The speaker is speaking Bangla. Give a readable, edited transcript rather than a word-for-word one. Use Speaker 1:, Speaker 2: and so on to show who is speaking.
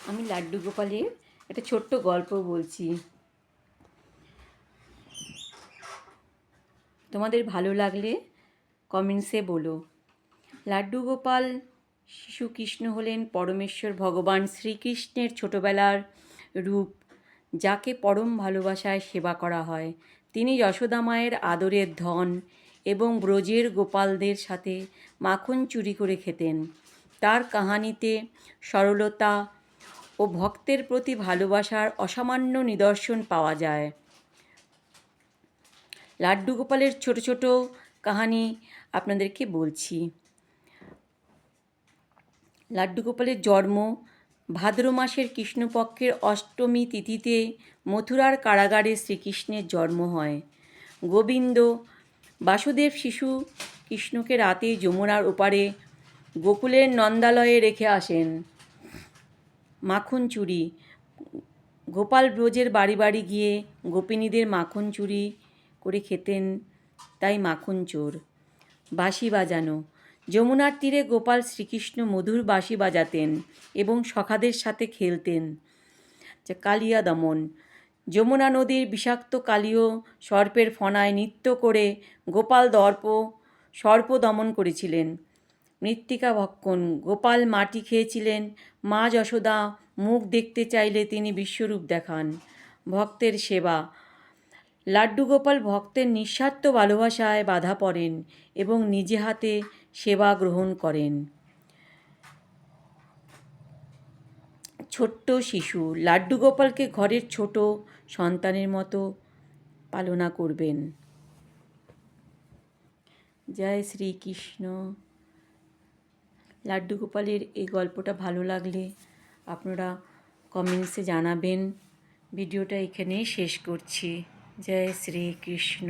Speaker 1: আমি লাড্ডু গোপালের একটা ছোট্ট গল্প বলছি। তোমাদের ভালো লাগলে কমেন্টসে বলো। লাড্ডু গোপাল শিশু কৃষ্ণ হলেন পরমেশ্বর ভগবান শ্রীকৃষ্ণের ছোটবেলার রূপ, যাকে পরম ভালোবাসায় সেবা করা হয়। তিনি যশোদা মায়ের আদরের ধন এবং ব্রজের গোপালদের সাথে মাখন চুরি করে খেতেন। তার কাহানিতে সরলতা ও ভক্তের প্রতি ভালোবাসার অসামান্য নিদর্শন পাওয়া যায়। লাড্ডু গোপালের ছোট ছোট কাহানি আপনাদেরকে বলছি। লাড্ডু গোপালের জন্ম ভাদ্র মাসের কৃষ্ণপক্ষের অষ্টমী তিথিতে মথুরার কারাগারে শ্রীকৃষ্ণের জন্ম হয়। গোবিন্দ বাসুদেব শিশু কৃষ্ণকে রাতে যমুনার ওপারে গোকুলের নন্দালয়ে রেখে আসেন। মাখন চুরি। গোপাল ব্রজের বাড়ি বাড়ি গিয়ে গোপিনীদের মাখন চুরি করে খেতেন, তাই মাখন চোর। বাঁশি বাজানো। যমুনার তীরে গোপাল শ্রীকৃষ্ণ মধুর বাঁশি বাজাতেন এবং সখাদের সাথে খেলতেন। কালিয়া দমন। যমুনা নদীর বিষাক্ত কালীয় সর্পের ফনায় নৃত্য করে গোপাল সর্প দমন করেছিলেন। মৃত্তিকা ভক্ষণ। গোপাল মাটি খেয়েছিলেন। মা যশোদা মুখ দেখতে চাইলে তিনি বিশ্বরূপ দেখান। ভক্তের সেবা। লাড্ডু গোপাল ভক্তের নিঃস্বার্থ ভালোবাসায় বাধা পড়েন এবং নিজে হাতে সেবা গ্রহণ করেন। ছোট্ট শিশু। লাড্ডু গোপালকে ঘরের ছোট সন্তানের মতো পালনা করবেন। জয় শ্রীকৃষ্ণ। লাড্ডু গোপালের এই গল্পটা ভালো লাগলে আপনারা কমেন্টসে জানাবেন। ভিডিওটা এখানেই শেষ করছি। জয় শ্রীকৃষ্ণ।